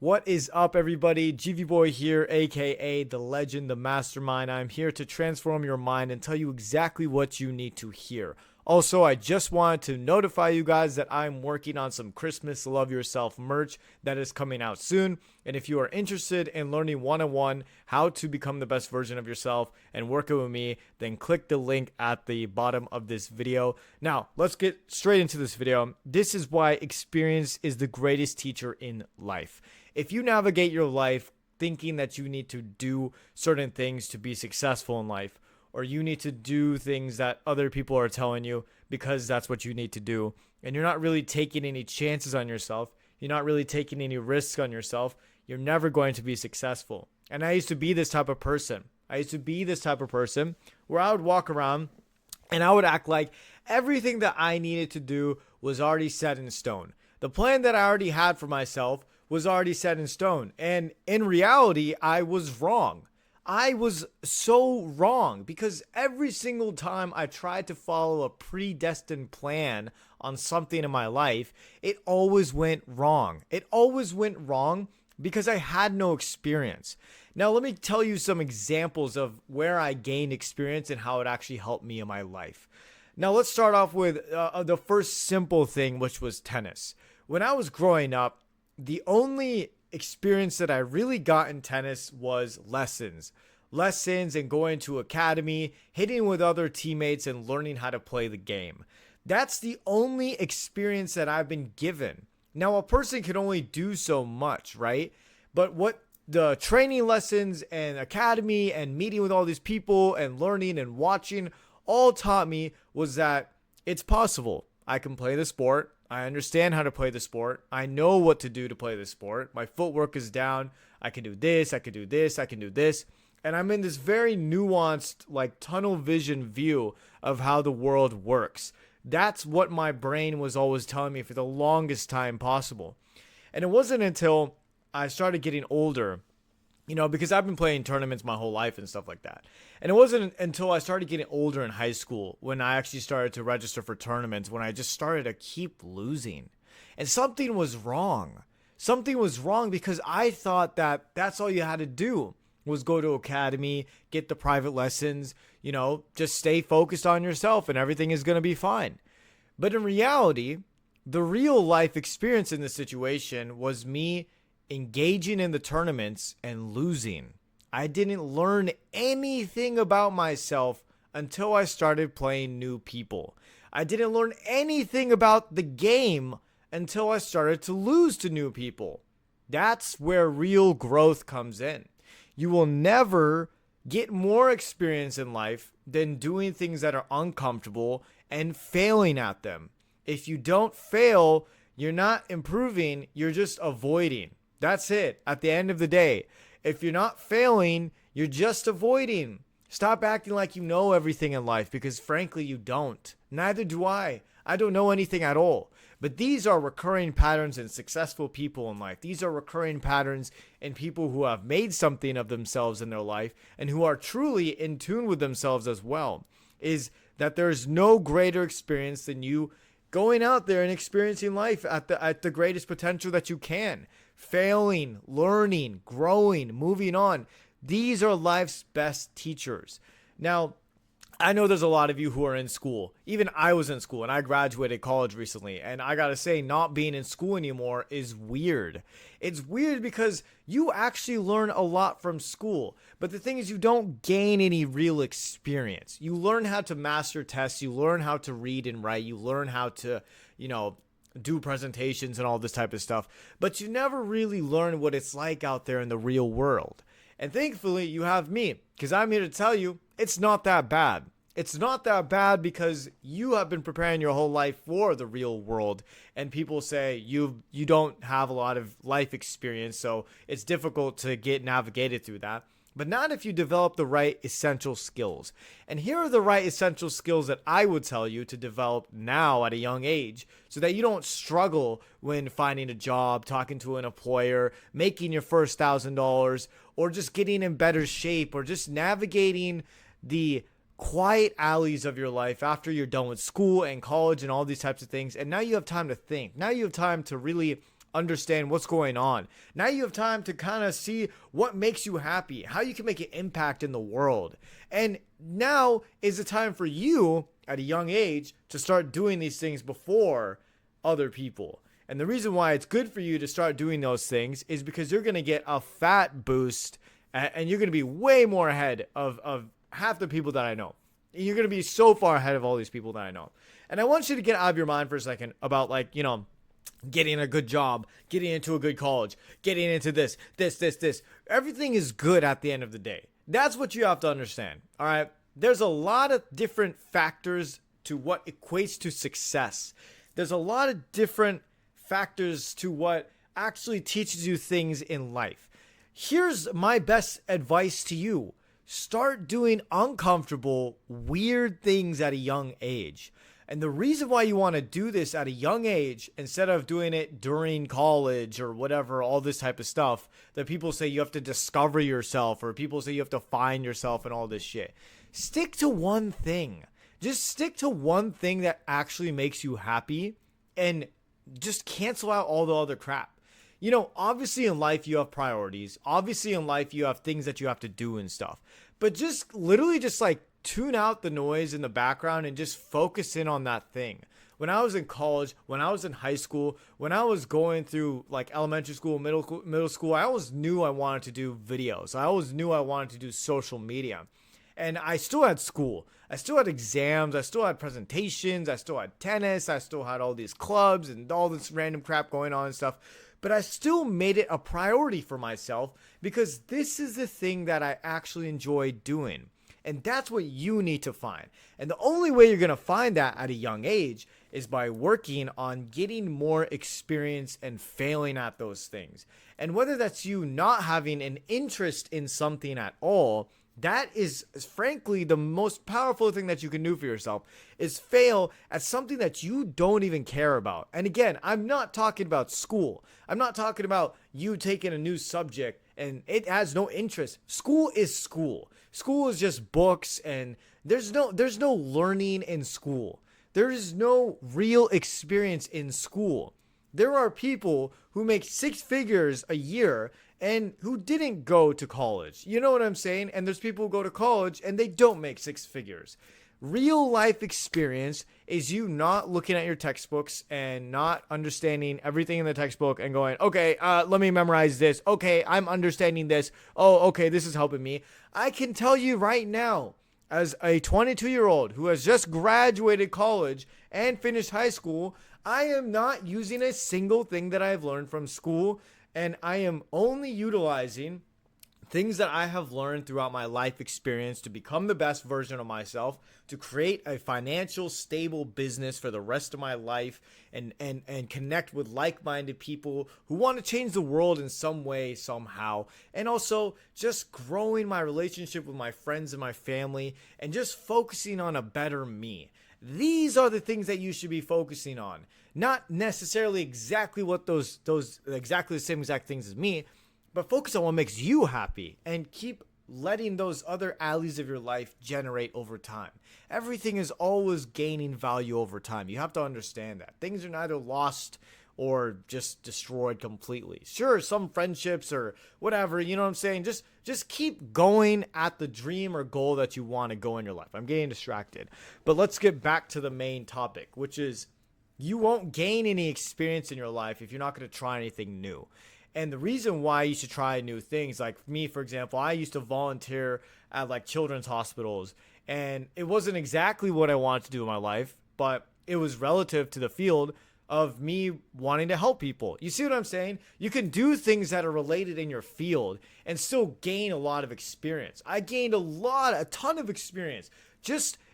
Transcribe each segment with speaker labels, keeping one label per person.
Speaker 1: What is up, everybody? Jeevyboi here, aka the legend, the mastermind. I'm here to transform your mind and tell you exactly what you need to hear. Also, I just wanted to notify you guys that I'm working on some Christmas Love Yourself merch that is coming out soon. And if you are interested in learning one-on-one how to become the best version of yourself and working with me, then click the link at the bottom of this video. Now, let's get straight into this video. This is why experience is the greatest teacher in life. If you navigate your life thinking that you need to do certain things to be successful in life, or you need to do things that other people are telling you because that's what you need to do, and you're not really taking any chances on yourself, you're not really taking any risks on yourself, you're never going to be successful. And I used to be this type of person. Where I would walk around and I would act like everything that I needed to do was already set in stone. The plan that I already had for myself was already set in stone. And in reality, I was wrong. I was so wrong because every single time I tried to follow a predestined plan on something in my life, it always went wrong. It always went wrong because I had no experience. Now, let me tell you some examples of where I gained experience and how it actually helped me in my life. Now, let's start off with the first simple thing, which was tennis. When I was growing up, the only experience that I really got in tennis was lessons and going to academy, hitting with other teammates and learning how to play the game. That's the only experience that I've been given. Now, a person can only do so much, right? But what the training lessons and academy and meeting with all these people and learning and watching all taught me was that it's possible. I can play the sport. I understand how to play the sport. I know what to do to play the sport. My footwork is down. I can do this. I can do this. I can do this. And I'm in this very nuanced, like tunnel vision view of how the world works. That's what my brain was always telling me for the longest time possible. And it wasn't until I started getting older, because I've been playing tournaments my whole life and stuff like that. And it wasn't until I started getting older in high school when I actually started to register for tournaments, when I just started to keep losing. And something was wrong. Something was wrong because I thought that that's all you had to do was go to academy, get the private lessons, just stay focused on yourself and everything is going to be fine. But in reality, the real life experience in this situation was me engaging in the tournaments and losing. I didn't learn anything about myself until I started playing new people. I didn't learn anything about the game until I started to lose to new people. That's where real growth comes in. You will never get more experience in life than doing things that are uncomfortable and failing at them. If you don't fail, you're not improving, you're just avoiding. That's it. At the end of the day, if you're not failing, you're just avoiding. Stop acting like you know everything in life because frankly, you don't. Neither do I. I don't know anything at all. But these are recurring patterns in successful people in life. These are recurring patterns in people who have made something of themselves in their life and who are truly in tune with themselves as well. Is that there's no greater experience than you going out there and experiencing life at the greatest potential that you can. Failing, learning, growing, moving on. These are life's best teachers. Now, I know there's a lot of you who are in school. Even I was in school and I graduated college recently. And I gotta say, not being in school anymore is weird. It's weird because you actually learn a lot from school. But the thing is, you don't gain any real experience. You learn how to master tests. You learn how to read and write. You learn how to, do presentations and all this type of stuff. But you never really learn what it's like out there in the real world. And thankfully, you have me, because I'm here to tell you it's not that bad. It's not that bad because you have been preparing your whole life for the real world. And people say you don't have a lot of life experience, so it's difficult to get navigated through that. But not if you develop the right essential skills. And here are the right essential skills that I would tell you to develop now at a young age so that you don't struggle when finding a job, talking to an employer, making your first $1,000, or just getting in better shape, or just navigating the quiet alleys of your life after you're done with school and college and all these types of things. And now you have time to think. Now you have time to really understand what's going on. Now you have time to kind of see what makes you happy, how you can make an impact in the world. And now is the time for you at a young age to start doing these things before other people. And the reason why it's good for you to start doing those things is because you're going to get a fat boost and you're going to be way more ahead of half the people that I know. You're going to be so far ahead of all these people that I know. And I want you to get out of your mind for a second about, like, you know, getting a good job, getting into a good college, getting into this. Everything is good at the end of the day. That's what you have to understand. All right. There's a lot of different factors to what equates to success. There's a lot of different factors to what actually teaches you things in life. Here's my best advice to you. Start doing uncomfortable, weird things at a young age. And the reason why you want to do this at a young age instead of doing it during college or whatever, all this type of stuff that people say you have to discover yourself or people say you have to find yourself and all this shit. Stick to one thing. Just stick to one thing that actually makes you happy and just cancel out all the other crap. You know, obviously in life you have priorities. Obviously in life you have things that you have to do and stuff. But just literally just like tune out the noise in the background and just focus in on that thing. When I was in college, when I was in high school, when I was going through like elementary school, middle school, I always knew I wanted to do videos. I always knew I wanted to do social media. And I still had school. I still had exams. I still had presentations. I still had tennis. I still had all these clubs and all this random crap going on and stuff. But I still made it a priority for myself because this is the thing that I actually enjoy doing. And that's what you need to find. And the only way you're going to find that at a young age is by working on getting more experience and failing at those things. And whether that's you not having an interest in something at all, that is frankly the most powerful thing that you can do for yourself is fail at something that you don't even care about. And again, I'm not talking about school. I'm not talking about you taking a new subject and it has no interest. School is school. School is just books and there's no learning in school. There is no real experience in school. There are people who make 6 figures a year and who didn't go to college. You know what I'm saying? And there's people who go to college and they don't make 6 figures. Real life experience is you not looking at your textbooks and not understanding everything in the textbook and going, okay, let me memorize this. Okay, I'm understanding this. Oh, okay, this is helping me. I can tell you right now, as a 22-year-old who has just graduated college and finished high school, I am not using a single thing that I've learned from school. And I am only utilizing things that I have learned throughout my life experience to become the best version of myself, to create a financial stable business for the rest of my life and connect with like-minded people who want to change the world in some way, somehow. And also just growing my relationship with my friends and my family and just focusing on a better me. These are the things that you should be focusing on. Not necessarily exactly what those exactly the same exact things as me, but focus on what makes you happy and keep letting those other alleys of your life generate over time. Everything is always gaining value over time. You have to understand that. Things are neither lost or just destroyed completely. Sure, some friendships or whatever, you know what I'm saying? Just keep going at the dream or goal that you want to go in your life. I'm getting distracted. But let's get back to the main topic, which is you won't gain any experience in your life if you're not going to try anything new. And the reason why you should try new things, like me, for example, I used to volunteer at like children's hospitals, and it wasn't exactly what I wanted to do in my life, but it was relative to the field of me wanting to help people. You see what I'm saying? You can do things that are related in your field and still gain a lot of experience. I gained a ton of experience.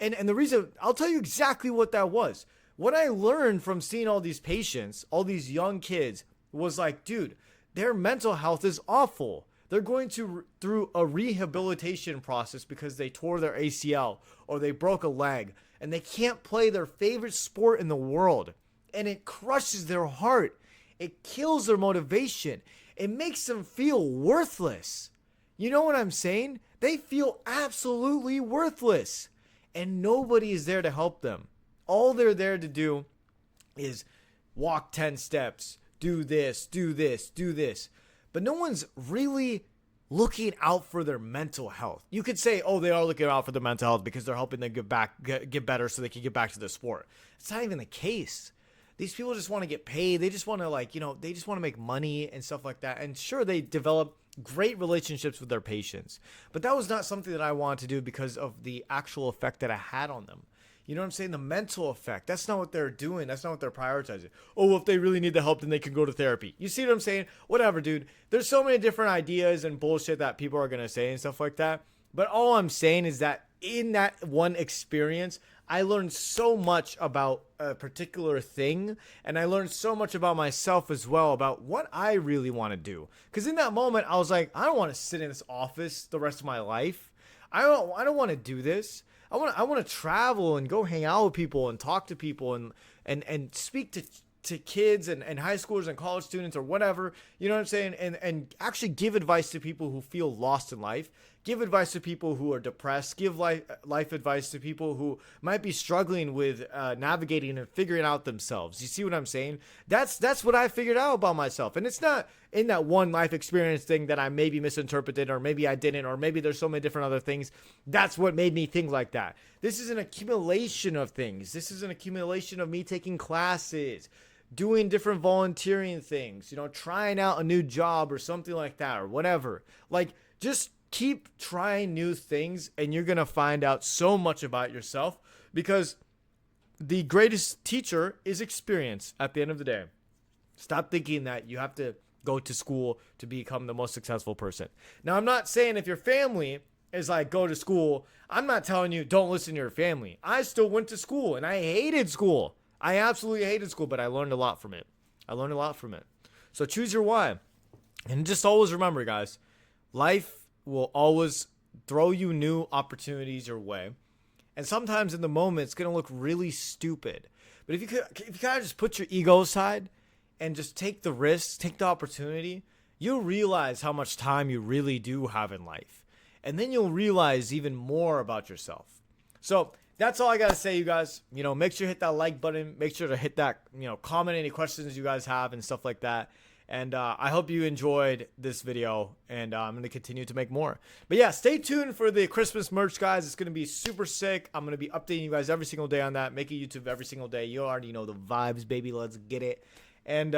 Speaker 1: And the reason, I'll tell you exactly what that was. What I learned from seeing all these patients, all these young kids, was like, dude, their mental health is awful. They're going through a rehabilitation process because they tore their ACL or they broke a leg and they can't play their favorite sport in the world. And it crushes their heart. It kills their motivation. It makes them feel worthless. You know what I'm saying? They feel absolutely worthless. And nobody is there to help them. All they're there to do is walk 10 steps, do this, do this, do this. But no one's really looking out for their mental health. You could say, oh, they are looking out for their mental health because they're helping them get better so they can get back to the sport. It's not even the case. These people just want to get paid. They just want to they just want to make money and stuff like that. And sure, they develop great relationships with their patients. But that was not something that I wanted to do because of the actual effect that I had on them. You know what I'm saying? The mental effect. That's not what they're doing. That's not what they're prioritizing. Oh, well, if they really need the help, then they can go to therapy. You see what I'm saying? Whatever, dude. There's so many different ideas and bullshit that people are going to say and stuff like that. But all I'm saying is that in that one experience, I learned so much about a particular thing. And I learned so much about myself as well, about what I really want to do. Because in that moment, I was like, I don't want to sit in this office the rest of my life. I don't want to do this. I want to travel and go hang out with people and talk to people and speak to kids and high schoolers and college students or whatever, you know what I'm saying? And actually give advice to people who feel lost in life, give advice to people who are depressed, give life advice to people who might be struggling with navigating and figuring out themselves. You see what I'm saying? That's what I figured out about myself. And it's not in that one life experience thing that I maybe misinterpreted, or maybe I didn't, or maybe there's so many different other things. That's what made me think like that. This is an accumulation of things. This is an accumulation of me taking classes, doing different volunteering things, trying out a new job or something like that, or whatever. Like, just keep trying new things and you're going to find out so much about yourself, because the greatest teacher is experience at the end of the day. Stop thinking that you have to go to school to become the most successful person. Now, I'm not saying if your family is like, go to school, I'm not telling you don't listen to your family. I still went to school and I hated school. I absolutely hated school, but I learned a lot from it. So choose your why. And just always remember, guys, life will always throw you new opportunities your way. And sometimes in the moment, it's going to look really stupid. But if you kind of just put your ego aside and just take the risks, take the opportunity, you'll realize how much time you really do have in life. And then you'll realize even more about yourself. So that's all I got to say, you guys. Make sure to hit that like button. Make sure to hit that, comment any questions you guys have and stuff like that. And I hope you enjoyed this video, and I'm going to continue to make more. But yeah, stay tuned for the Christmas merch, guys. It's going to be super sick. I'm going to be updating you guys every single day on that, making YouTube every single day. You already know the vibes, baby. Let's get it. And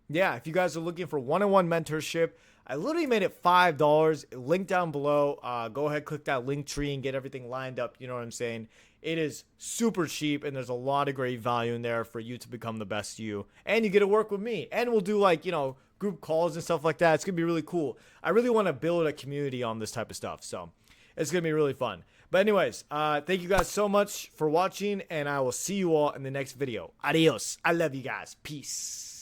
Speaker 1: yeah, if you guys are looking for one-on-one mentorship, I literally made it $5. Link down below. Go ahead, click that link tree and get everything lined up. You know what I'm saying? It is super cheap, and there's a lot of great value in there for you to become the best you. And you get to work with me. And we'll do group calls and stuff like that. It's going to be really cool. I really want to build a community on this type of stuff. So it's going to be really fun. But anyways, thank you guys so much for watching, and I will see you all in the next video. Adios. I love you guys. Peace.